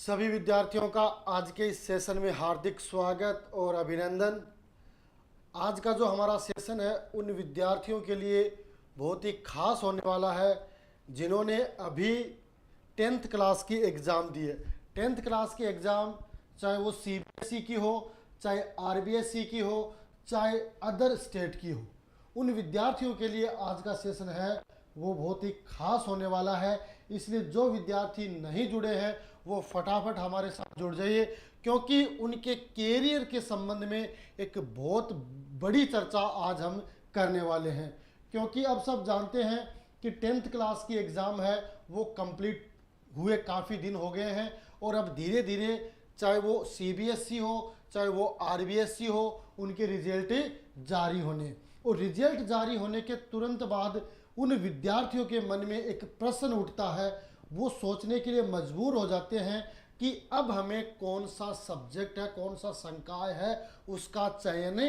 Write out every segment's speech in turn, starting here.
सभी विद्यार्थियों का आज के इस सेशन में हार्दिक स्वागत और अभिनंदन। आज का जो हमारा सेशन है उन विद्यार्थियों के लिए बहुत ही खास होने वाला है जिन्होंने अभी 10th क्लास की एग्ज़ाम दी है। 10th क्लास की एग्ज़ाम चाहे वो सीबीएसई की हो, चाहे आरबीएसई की हो, चाहे अदर स्टेट की हो, उन विद्यार्थियों के लिए आज का सेशन है वो बहुत ही खास होने वाला है। इसलिए जो विद्यार्थी नहीं जुड़े हैं वो फटाफट हमारे साथ जुड़ जाइए, क्योंकि उनके कैरियर के संबंध में एक बहुत बड़ी चर्चा आज हम करने वाले हैं। क्योंकि अब सब जानते हैं कि 10th क्लास की एग्ज़ाम है वो कंप्लीट हुए काफ़ी दिन हो गए हैं और अब धीरे धीरे चाहे वो सीबीएसई हो, चाहे वो आरबीएसई हो, उनके रिजल्ट जारी होने और रिजल्ट जारी होने के तुरंत बाद उन विद्यार्थियों के मन में एक प्रश्न उठता है। वो सोचने के लिए मजबूर हो जाते हैं कि अब हमें कौन सा सब्जेक्ट है, कौन सा संकाय है, उसका चयन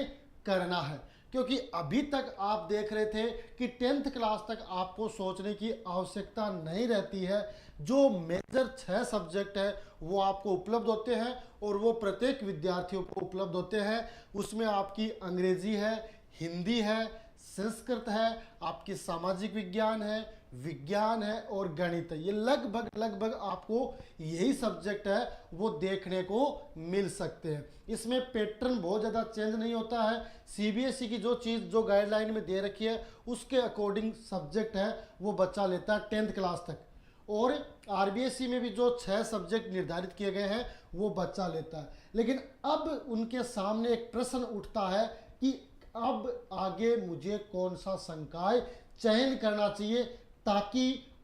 करना है। क्योंकि अभी तक आप देख रहे थे कि 10th क्लास तक आपको सोचने की आवश्यकता नहीं रहती है। जो मेजर 6 सब्जेक्ट है वो आपको उपलब्ध होते हैं और वो प्रत्येक विद्यार्थियों को उपलब्ध होते हैं। उसमें आपकी अंग्रेजी है, हिंदी है, संस्कृत है, आपकी सामाजिक विज्ञान है और गणित है। ये लगभग आपको यही सब्जेक्ट है वो देखने को मिल सकते हैं। इसमें पैटर्न बहुत ज़्यादा चेंज नहीं होता है। सीबीएसई की जो चीज़ जो गाइडलाइन में दे रखी है उसके अकॉर्डिंग सब्जेक्ट है वो बच्चा लेता है 10th क्लास तक, और आरबीएसई में भी जो 6 सब्जेक्ट निर्धारित किए गए हैं वो बच्चा लेता है। लेकिन अब उनके सामने एक प्रश्न उठता है कि अब आगे मुझे कौन सा संकाय चयन करना चाहिए ताकि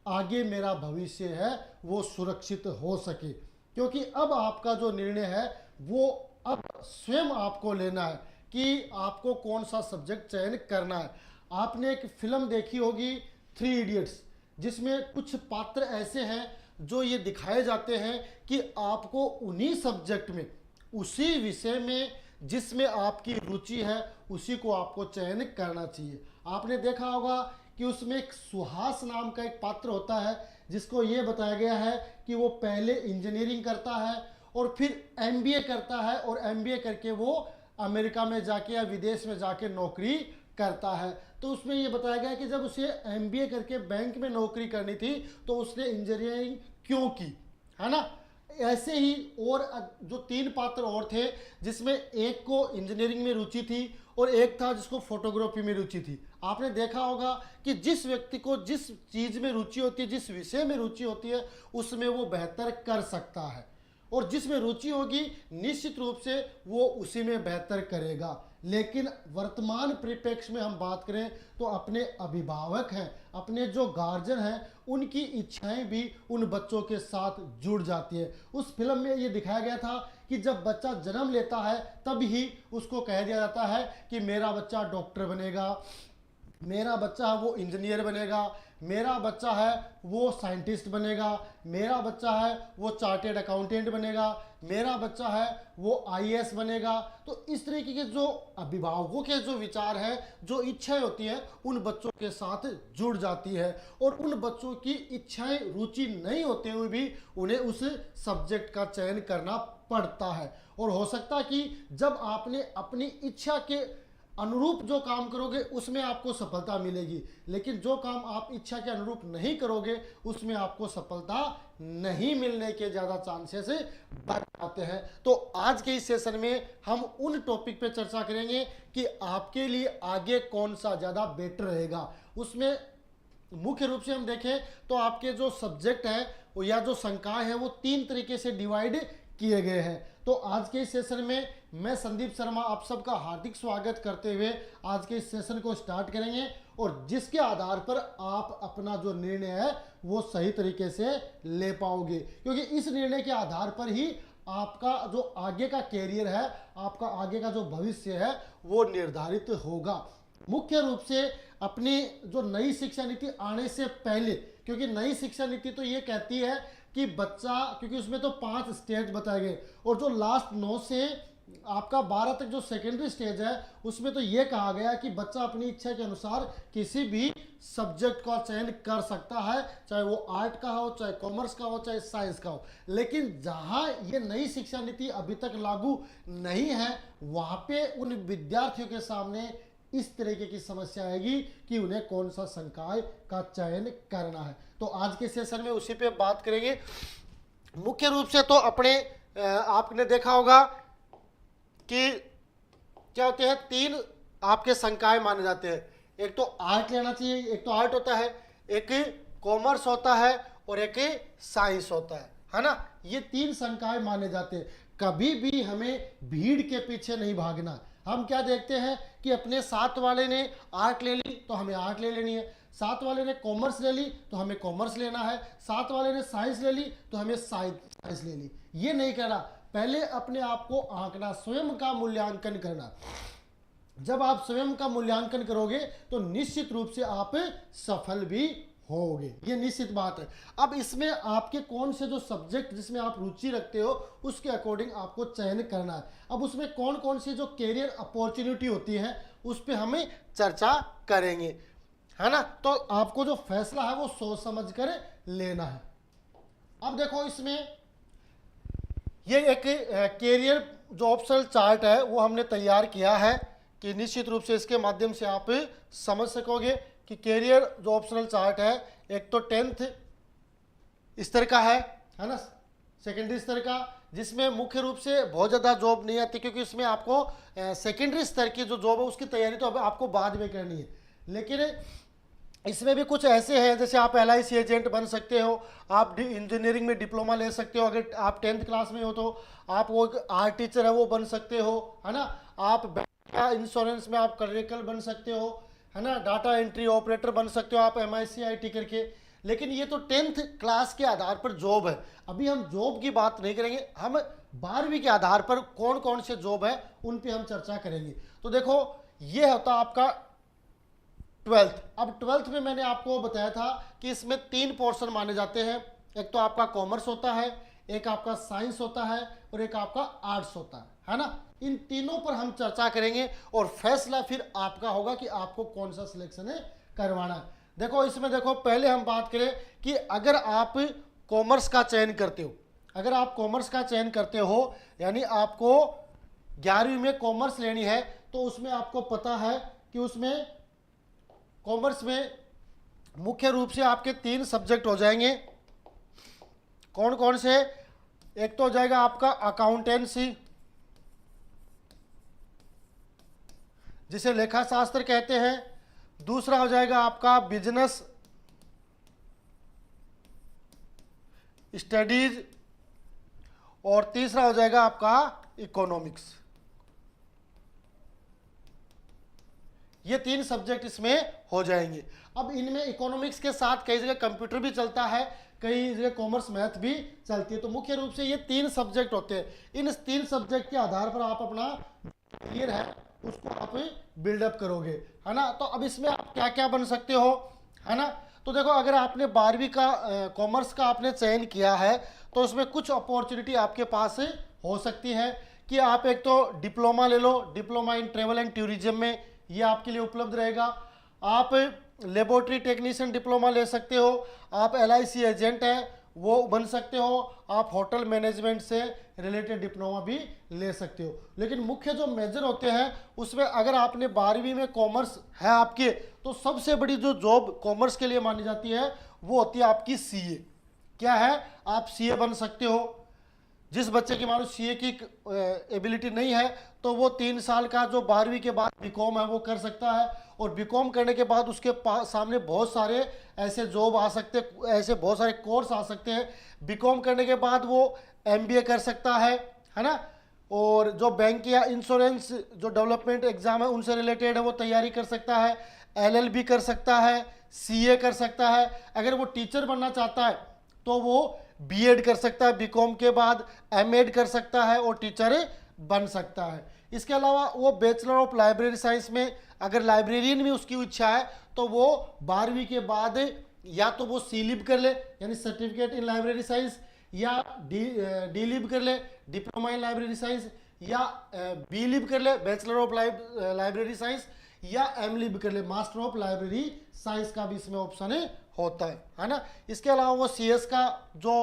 आगे मेरा भविष्य है वो सुरक्षित हो सके। क्योंकि अब आपका जो निर्णय है वो अब स्वयं आपको लेना है कि आपको कौन सा सब्जेक्ट चयन करना है। आपने एक फिल्म देखी होगी 3 इडियट्स, जिसमें कुछ पात्र ऐसे हैं जो ये दिखाए जाते हैं कि आपको उन्हीं सब्जेक्ट में, उसी विषय में जिसमें आपकी रुचि है उसी को आपको चयन करना चाहिए। आपने देखा होगा कि उसमें एक सुहास नाम का एक पात्र होता है जिसको ये बताया गया है कि वो पहले इंजीनियरिंग करता है और फिर एमबीए करता है और एमबीए करके वो अमेरिका में जाके या विदेश में जाके नौकरी करता है। तो उसमें ये बताया गया कि जब उसे एमबीए करके बैंक में नौकरी करनी थी तो उसने इंजीनियरिंग क्यों की, है ना। ऐसे ही और जो 3 पात्र और थे जिसमें एक को इंजीनियरिंग में रुचि थी और एक था जिसको फोटोग्राफी में रुचि थी। आपने देखा होगा कि जिस व्यक्ति को जिस चीज़ में रुचि होती है, जिस विषय में रुचि होती है, उसमें वो बेहतर कर सकता है, और जिसमें रुचि होगी निश्चित रूप से वो उसी में बेहतर करेगा। लेकिन वर्तमान परिप्रेक्ष्य में हम बात करें तो अपने अभिभावक हैं, अपने जो गार्जियन हैं, उनकी इच्छाएं भी उन बच्चों के साथ जुड़ जाती है। उस फिल्म में ये दिखाया गया था कि जब बच्चा जन्म लेता है तब ही उसको कह दिया जाता है कि मेरा बच्चा डॉक्टर बनेगा, मेरा बच्चा है वो इंजीनियर बनेगा, मेरा बच्चा है वो साइंटिस्ट बनेगा, मेरा बच्चा है वो चार्टेड अकाउंटेंट बनेगा, मेरा बच्चा है वो आईएएस बनेगा। तो इस तरीके के जो अभिभावकों के जो विचार है, जो इच्छाएं होती हैं, उन बच्चों के साथ जुड़ जाती है और उन बच्चों की इच्छाएं रुचि नहीं होते हुए भी उन्हें उस सब्जेक्ट का चयन करना पड़ता है। और हो सकता है कि जब आपने अपनी इच्छा के अनुरूप जो काम करोगे उसमें आपको सफलता मिलेगी, लेकिन जो काम आप इच्छा के अनुरूप नहीं करोगे उसमें आपको सफलता नहीं मिलने के ज़्यादा चांसेस बढ़ जाते हैं। तो आज के इस सेशन में हम उन टॉपिक पे चर्चा करेंगे कि आपके लिए आगे कौन सा ज़्यादा बेटर रहेगा। उसमें मुख्य रूप से हम देखें तो आपके जो सब्जेक्ट हैं या जो संकाय हैं वो 3 तरीके से डिवाइड किए गए हैं। तो आज के इस सेशन में मैं संदीप शर्मा आप सबका हार्दिक स्वागत करते हुए आज के इस सेशन को स्टार्ट करेंगे, और जिसके आधार पर आप अपना जो निर्णय है वो सही तरीके से ले पाओगे, क्योंकि इस निर्णय के आधार पर ही आपका जो आगे का कैरियर है, आपका आगे का जो भविष्य है वो निर्धारित होगा। मुख्य रूप से अपनी जो नई शिक्षा नीति आने से पहले, क्योंकि नई शिक्षा नीति तो ये कहती है कि बच्चा, क्योंकि उसमें तो 5 स्टेज बताए गए और जो लास्ट 9 से आपका 12 तक जो सेकेंडरी स्टेज है उसमें तो ये कहा गया कि बच्चा अपनी इच्छा के अनुसार किसी भी सब्जेक्ट का चयन कर सकता है, चाहे वो आर्ट का हो, चाहे कॉमर्स का हो, चाहे साइंस का हो। लेकिन जहां ये नई शिक्षा नीति अभी तक लागू नहीं है वहां पे उन विद्यार्थियों के सामने इस तरीके की समस्या आएगी कि उन्हें कौन सा संकाय का चयन करना है। तो आज के सेशन में उसी पे बात करेंगे। मुख्य रूप से तो अपने आपने देखा होगा कि क्या होते हैं, 3 आपके संकाय माने जाते हैं। एक तो आर्ट लेना चाहिए, एक तो आर्ट होता है, एक कॉमर्स होता है और एक साइंस होता है ना। ये 3 संकाय माने जाते हैं। कभी भी हमें भीड़ के पीछे नहीं भागना। हम क्या देखते हैं कि अपने साथ वाले ने आर्ट ले ली तो हमें आर्ट ले लेनी है, साथ वाले ने कॉमर्स ले ली तो हमें कॉमर्स लेना है, साथ वाले ने साइंस ले ली तो हमें साइंस ले ली। ये नहीं करना। पहले अपने आप को आंकना, स्वयं का मूल्यांकन करना। जब आप स्वयं का मूल्यांकन करोगे तो निश्चित रूप से आप सफल भी होगे, ये निश्चित बात है। अब इसमें आपके कौन से जो सब्जेक्ट जिसमें आप रुचि रखते हो उसके अकॉर्डिंग आपको चयन करना है। अब उसमें कौन कौन सी जो कैरियर अपॉर्चुनिटी होती है उस पर हमें चर्चा करेंगे, है ना। तो आपको जो फैसला है वो सोच समझ कर लेना है। अब देखो इसमें ये एक कैरियर जो ऑप्शनल चार्ट है वो हमने तैयार किया है कि निश्चित रूप से इसके माध्यम से आप समझ सकोगे कि कैरियर जो ऑप्शनल चार्ट है, एक तो 10th स्तर का है ना, सेकेंडरी स्तर का, जिसमें मुख्य रूप से बहुत ज़्यादा जॉब नहीं आती क्योंकि इसमें आपको सेकेंडरी स्तर की जो जॉब है उसकी तैयारी तो अब आपको बाद में करनी है। लेकिन इसमें भी कुछ ऐसे हैं जैसे आप LIC एजेंट बन सकते हो, आप इंजीनियरिंग में डिप्लोमा ले सकते हो, अगर आप 10th क्लास में हो तो आप वो आर्ट टीचर है वो बन सकते हो, है ना। आप बैंक या इंश्योरेंस में आप क्लरिकल बन सकते हो, है ना, डाटा एंट्री ऑपरेटर बन सकते हो आप MIC IT करके। लेकिन ये तो 10th क्लास के आधार पर जॉब है। अभी हम जॉब की बात नहीं करेंगे, हम 12वीं के आधार पर कौन कौन से जॉब है उन पे हम चर्चा करेंगे। तो देखो ये होता आपका 12th। अब 12th में मैंने आपको बताया था कि इसमें 3 पोर्शन माने जाते हैं। एक तो आपका कॉमर्स होता है, एक आपका साइंस होता है और एक आपका आर्ट्स होता है ना। इन तीनों पर हम चर्चा करेंगे और फैसला फिर आपका होगा कि आपको कौन सा सिलेक्शन है करवाना है। देखो इसमें देखो पहले हम बात करें कि अगर आप कॉमर्स का चयन करते हो, अगर आप कॉमर्स का चयन करते हो यानी आपको 11वीं में कॉमर्स लेनी है, तो उसमें आपको पता है कि उसमें कॉमर्स में मुख्य रूप से आपके 3 सब्जेक्ट हो जाएंगे। कौन कौन से? एक तो हो जाएगा आपका अकाउंटेंसी जिसे लेखा शास्त्र कहते हैं, दूसरा हो जाएगा आपका बिजनेस स्टडीज और तीसरा हो जाएगा आपका इकोनॉमिक्स। ये 3 सब्जेक्ट इसमें हो जाएंगे। अब इनमें इकोनॉमिक्स के साथ कई जगह कंप्यूटर भी चलता है, कई जगह कॉमर्स मैथ भी चलती है। तो मुख्य रूप से ये 3 सब्जेक्ट होते हैं। इन 3 सब्जेक्ट के आधार पर आप अपना करियर है उसको आप बिल्डअप करोगे, है ना। तो अब इसमें आप क्या क्या बन सकते हो, है ना। तो देखो अगर आपने 12वीं का कॉमर्स का आपने चयन किया है तो उसमें कुछ अपॉर्चुनिटी आपके पास हो सकती है कि आप एक तो डिप्लोमा ले लो, diploma in travel and tourism में, ये आपके लिए उपलब्ध रहेगा। आप लेबोरेटरी टेक्नीशियन डिप्लोमा ले सकते हो, आप LIC एजेंट है वो बन सकते हो, आप होटल मैनेजमेंट से रिलेटेड डिप्लोमा भी ले सकते हो। लेकिन मुख्य जो मेजर होते हैं उसमें अगर आपने 12वीं में कॉमर्स है आपके, तो सबसे बड़ी जो जॉब कॉमर्स के लिए मानी जाती है वो होती है आपकी CA। क्या है? आप CA बन सकते हो। जिस बच्चे की मान लो CA की एबिलिटी नहीं है तो वो 3 साल का जो 12वीं के बाद BCom है वो कर सकता है, और BCom करने के बाद उसके सामने बहुत सारे ऐसे जॉब आ सकते, ऐसे बहुत सारे कोर्स आ सकते हैं। BCom करने के बाद वो MBA कर सकता है ना। और जो बैंक या इंश्योरेंस जो डेवलपमेंट एग्जाम है उनसे रिलेटेड है वो तैयारी कर सकता है, LLB कर सकता है, CA कर सकता है। अगर वो टीचर बनना चाहता है तो वो B.Ed कर सकता है, BCom के बाद M.Ed कर सकता है और टीचर बन सकता है। इसके अलावा वो बैचलर ऑफ लाइब्रेरी साइंस में अगर लाइब्रेरियन में उसकी इच्छा है तो वो 12वीं के बाद या तो वो C.Lib कर ले यानी सर्टिफिकेट इन लाइब्रेरी साइंस, या D.Lib कर ले डिप्लोमा इन लाइब्रेरी साइंस, या बी लिब कर ले बैचलर ऑफ लाइब्रेरी साइंस, या एम लिब कर ले मास्टर ऑफ लाइब्रेरी साइंस का भी इसमें ऑप्शन होता है ना। इसके अलावा वो CS का जो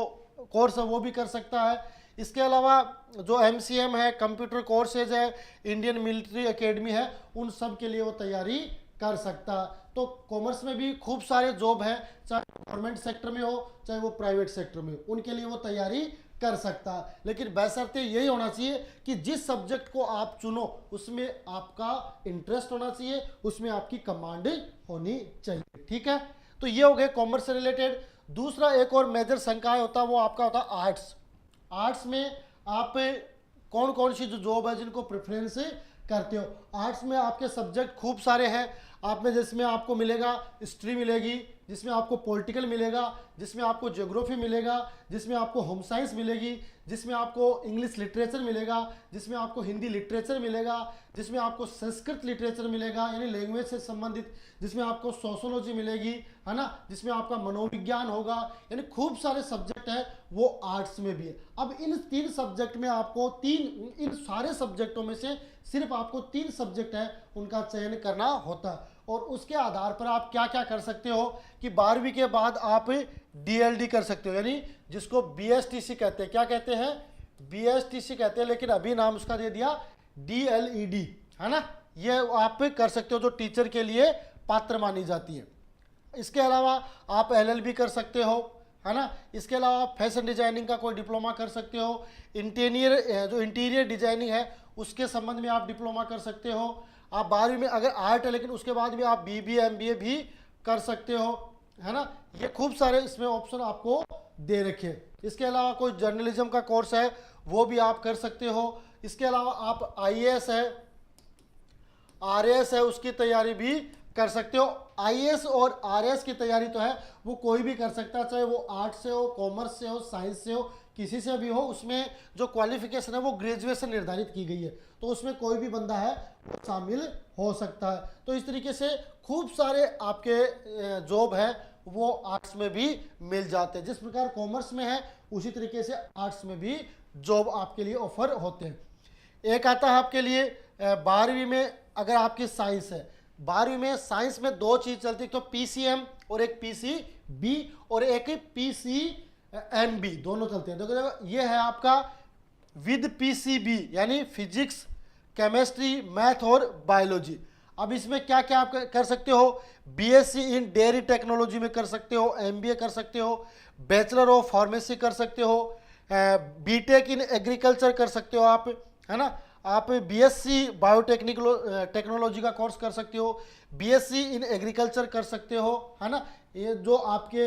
कोर्स है वो भी कर सकता है। इसके अलावा जो MCM है, कंप्यूटर कोर्सेज है, इंडियन मिलिट्री एकेडमी है, उन सब के लिए वो तैयारी कर सकता है। तो कॉमर्स में भी खूब सारे जॉब है, चाहे गवर्नमेंट सेक्टर में हो चाहे वो प्राइवेट सेक्टर में हो, उनके लिए वो तैयारी कर सकता है। लेकिन बशर्ते यही होना चाहिए कि जिस सब्जेक्ट को आप चुनो उसमें आपका इंटरेस्ट होना चाहिए, उसमें आपकी कमांड होनी चाहिए। ठीक है, तो ये हो गए कॉमर्स से रिलेटेड। दूसरा एक और मेजर संकाय होता है वो आपका होता है आर्ट्स। आर्ट्स में आप कौन कौन सी जो जॉब है जिनको प्रेफरेंस करते हो। आर्ट्स में आपके सब्जेक्ट खूब सारे हैं। आप में जिसमें आपको मिलेगा हिस्ट्री मिलेगी, जिसमें आपको पॉलिटिकल मिलेगा, जिसमें आपको ज्योग्राफी मिलेगा, जिसमें आपको होम साइंस मिलेगी, जिसमें आपको इंग्लिश लिटरेचर मिलेगा, जिसमें आपको हिंदी लिटरेचर मिलेगा, जिसमें आपको संस्कृत लिटरेचर मिलेगा यानी लैंग्वेज से संबंधित, जिसमें आपको सोशोलॉजी मिलेगी, है ना, जिसमें आपका मनोविज्ञान होगा, यानी खूब सारे सब्जेक्ट है वो आर्ट्स में भी है। अब इन 3 सब्जेक्ट में आपको इन सारे सब्जेक्टों में से सिर्फ आपको 3 सब्जेक्ट है उनका चयन करना होता है, और उसके आधार पर आप क्या क्या कर सकते हो कि 12वीं के बाद आप DLD कर सकते हो, यानी जिसको BSTC कहते हैं। क्या कहते हैं? BSTC कहते हैं, लेकिन अभी नाम उसका दे दिया DLED, है ना। ये आप कर सकते हो जो टीचर के लिए पात्र मानी जाती है। इसके अलावा आप LLB कर सकते हो, है ना। इसके अलावा आप फैशन डिजाइनिंग का कोई डिप्लोमा कर सकते हो। इंटीरियर डिजाइनिंग है उसके संबंध में आप डिप्लोमा कर सकते हो। आप 12वीं में अगर आर्ट है लेकिन उसके बाद भी आप BBA MBA भी कर सकते हो, है ना। ये खूब सारे इसमें ऑप्शन आपको दे रखे। इसके अलावा कोई जर्नलिज्म का कोर्स है वो भी आप कर सकते हो। इसके अलावा आप IAS है, RAS है, उसकी तैयारी भी कर सकते हो। IAS और RAS की तैयारी तो है वो कोई भी कर सकता है, चाहे वो आर्ट्स से हो, कॉमर्स से हो, साइंस से हो, किसी से भी हो। उसमें जो क्वालिफिकेशन है वो ग्रेजुएशन निर्धारित की गई है, तो उसमें कोई भी बंदा है वो शामिल हो सकता है। तो इस तरीके से खूब सारे आपके जॉब है वो आर्ट्स में भी मिल जाते हैं। जिस प्रकार कॉमर्स में है उसी तरीके से आर्ट्स में भी जॉब आपके लिए ऑफर होते हैं। एक आता है आपके लिए 12वीं में अगर आपकी साइंस है, 12वीं में साइंस में 2 चीज चलती है, तो PCM और एक PCB और एक PCMB, दोनों चलते हैं। देखो ये है आपका विद PCB यानी फिजिक्स, केमिस्ट्री, मैथ और बायोलॉजी। अब इसमें क्या क्या आप कर सकते हो? BSc इन डेयरी टेक्नोलॉजी में कर सकते हो, MBA कर सकते हो, बैचलर ऑफ फार्मेसी कर सकते हो, BTech इन एग्रीकल्चर कर सकते हो आप, है ना। आप BSc टेक्नोलॉजी का कोर्स कर सकते हो, BSc इन एग्रीकल्चर कर सकते हो, है ना। ये जो आपके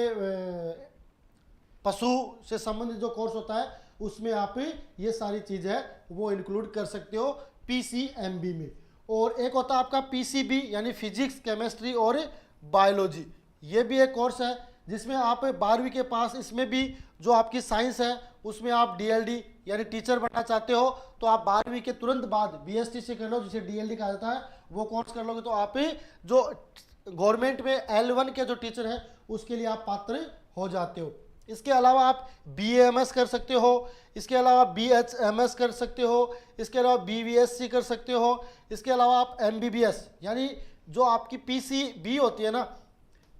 पशु से संबंधित जो कोर्स होता है उसमें आप ये सारी चीज़ है वो इंक्लूड कर सकते हो PCMB में। और एक होता है आपका PCB यानी फिजिक्स, केमिस्ट्री और बायोलॉजी। ये भी एक कोर्स है जिसमें आप 12वीं के पास इसमें भी जो आपकी साइंस है उसमें आप DLD यानी टीचर बनना चाहते हो तो आप 12वीं के तुरंत बाद BSTC कर लो, जिसे DLD कहा जाता है, वो कोर्स कर लोगे तो आप जो गवर्नमेंट में L1 के जो टीचर है उसके लिए आप पात्र हो जाते हो। इसके अलावा आप BAMS कर सकते हो, इसके अलावा BHMS कर सकते हो, इसके अलावा BVSC कर सकते हो, इसके अलावा आप MBBS यानी जो आपकी PCB होती है ना,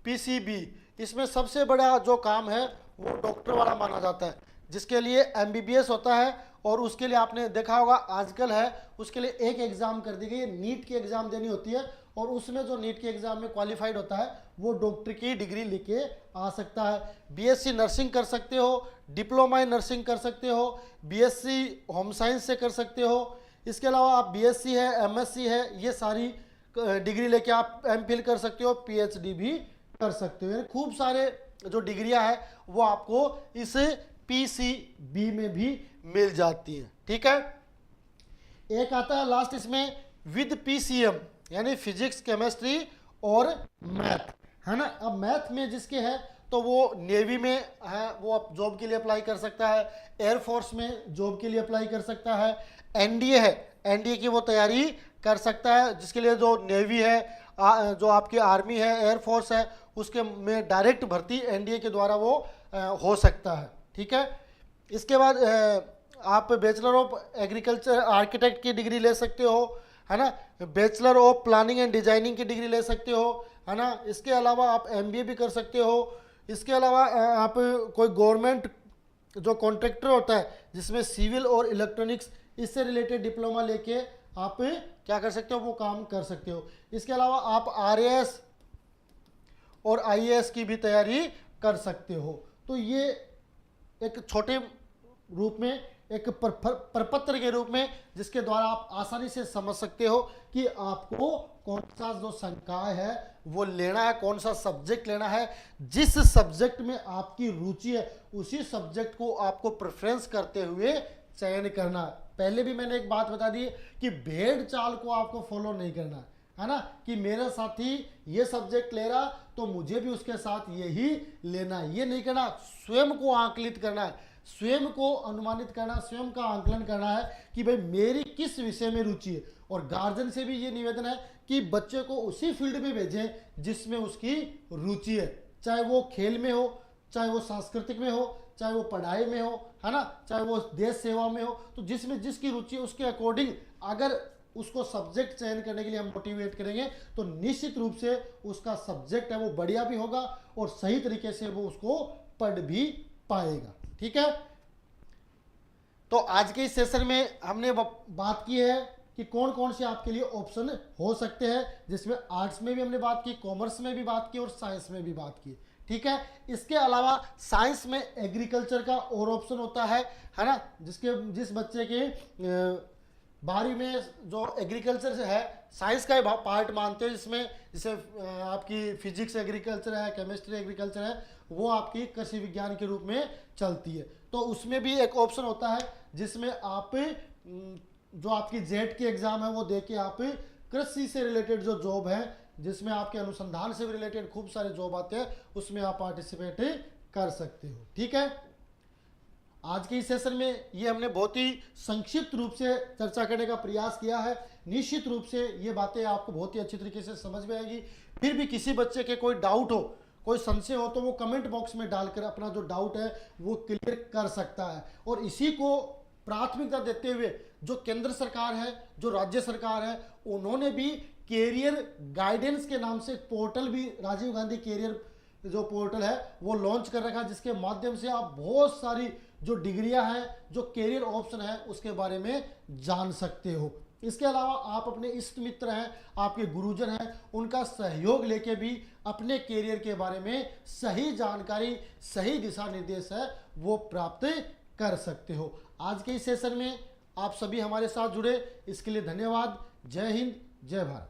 PCB, इसमें सबसे बड़ा जो काम है वो डॉक्टर वाला माना जाता है, जिसके लिए MBBS होता है। और उसके लिए आपने देखा होगा आजकल है उसके लिए एक एग्ज़ाम कर दी गई है, नीट की एग्ज़ाम देनी होती है, और उसमें जो नीट के एग्ज़ाम में क्वालिफाइड होता है वो डॉक्टर की डिग्री लेके आ सकता है। BSc नर्सिंग कर सकते हो, डिप्लोमा इन नर्सिंग कर सकते हो, BSc होम साइंस से कर सकते हो। इसके अलावा आप BSc है, MSc है, ये सारी डिग्री लेके आप MPhil कर सकते हो, PhD भी कर सकते हो। यानी खूब सारे जो डिग्रियां हैं वो आपको इस PCB में भी मिल जाती है। ठीक है, एक आता है लास्ट इसमें विद PCM यानी फिजिक्स, केमिस्ट्री और मैथ, है ना। अब मैथ में जिसके है तो वो नेवी में है वो आप जॉब के लिए अप्लाई कर सकता है, एयरफोर्स में जॉब के लिए अप्लाई कर सकता है, NDA है, NDA की वो तैयारी कर सकता है, जिसके लिए जो नेवी है, जो आपकी आर्मी है, एयरफोर्स है, उसके में डायरेक्ट भर्ती NDA के द्वारा वो हो सकता है। ठीक है, इसके बाद आप बैचलर ऑफ एग्रीकल्चर आर्किटेक्ट की डिग्री ले सकते हो, है ना। Bachelor of planning and designing की डिग्री ले सकते हो, है ना। इसके अलावा आप एमबीए भी कर सकते हो। इसके अलावा आप कोई गवर्नमेंट जो कॉन्ट्रैक्टर होता है जिसमें सिविल और इलेक्ट्रॉनिक्स इससे रिलेटेड डिप्लोमा लेके आप क्या कर सकते हो, वो काम कर सकते हो। इसके अलावा आप आरएएस और आईएएस की भी तैयारी कर सकते हो। तो ये एक छोटे रूप में, एक प्रपत्र के रूप में, जिसके द्वारा आप आसानी से समझ सकते हो कि आपको कौन सा जो संकाय है वो लेना है, कौन सा सब्जेक्ट लेना है। जिस सब्जेक्ट में आपकी रुचि है उसी सब्जेक्ट को आपको प्रेफरेंस करते हुए चयन करना है। पहले भी मैंने एक बात बता दी कि भेड़ चाल को आपको फॉलो नहीं करना है ना, कि मेरा साथी ये सब्जेक्ट ले रहा तो मुझे भी उसके साथ यही लेना है, ये नहीं करना। स्वयं को आकलित करना है, स्वयं को अनुमानित करना, स्वयं का आंकलन करना है कि भाई मेरी किस विषय में रुचि है। और गार्जियन से भी ये निवेदन है कि बच्चे को उसी फील्ड में भेजें जिसमें उसकी रुचि है, चाहे वो खेल में हो, चाहे वो सांस्कृतिक में हो, चाहे वो पढ़ाई में हो, है ना, चाहे वो देश सेवा में हो। तो जिसमें जिसकी रुचि है उसके अकॉर्डिंग अगर उसको सब्जेक्ट चयन करने के लिए हम मोटिवेट करेंगे तो निश्चित रूप से उसका सब्जेक्ट है वो बढ़िया भी होगा और सही तरीके से वो उसको पढ़ भी पाएगा। ठीक है, तो आज के इस सेशन में हमने बात की है कि कौन कौन से आपके लिए ऑप्शन हो सकते हैं, जिसमें आर्ट्स में भी हमने बात की, कॉमर्स में भी बात की और साइंस में भी बात की। ठीक है, इसके अलावा साइंस में एग्रीकल्चर का और ऑप्शन होता है ना, जिस बच्चे के 12वीं में जो एग्रीकल्चर से है साइंस का पार्ट मानते हैं, जिसमें जैसे आपकी फिजिक्स एग्रीकल्चर है, केमिस्ट्री एग्रीकल्चर है, वो आपकी कृषि विज्ञान के रूप में चलती है। तो उसमें भी एक ऑप्शन होता है जिसमें आप जो आपकी जेट की एग्जाम है वो दे के आप कृषि से रिलेटेड जो जॉब है, जिसमें आपके अनुसंधान से भी रिलेटेड खूब सारे जॉब आते हैं, उसमें आप पार्टिसिपेट कर सकते हो। ठीक है, आज के इस सेशन में ये हमने बहुत ही संक्षिप्त रूप से चर्चा करने का प्रयास किया है। निश्चित रूप से ये बातें आपको बहुत ही अच्छी तरीके से समझ में आएगी। फिर भी किसी बच्चे के कोई डाउट हो, कोई संशय हो, तो वो कमेंट बॉक्स में डालकर अपना जो डाउट है वो क्लियर कर सकता है। और इसी को प्राथमिकता देते हुए जो केंद्र सरकार है, जो राज्य सरकार है, उन्होंने भी कैरियर गाइडेंस के नाम से एक पोर्टल भी, राजीव गांधी कैरियर जो पोर्टल है वो लॉन्च कर रखा है, जिसके माध्यम से आप बहुत सारी जो डिग्रियां हैं, जो कैरियर ऑप्शन है, उसके बारे में जान सकते हो। इसके अलावा आप अपने इष्ट मित्र हैं, आपके गुरुजन हैं, उनका सहयोग लेके भी अपने कैरियर के बारे में सही जानकारी, सही दिशा निर्देश है वो प्राप्त कर सकते हो। आज के इस सेशन में आप सभी हमारे साथ जुड़े, इसके लिए धन्यवाद। जय हिंद, जय भारत।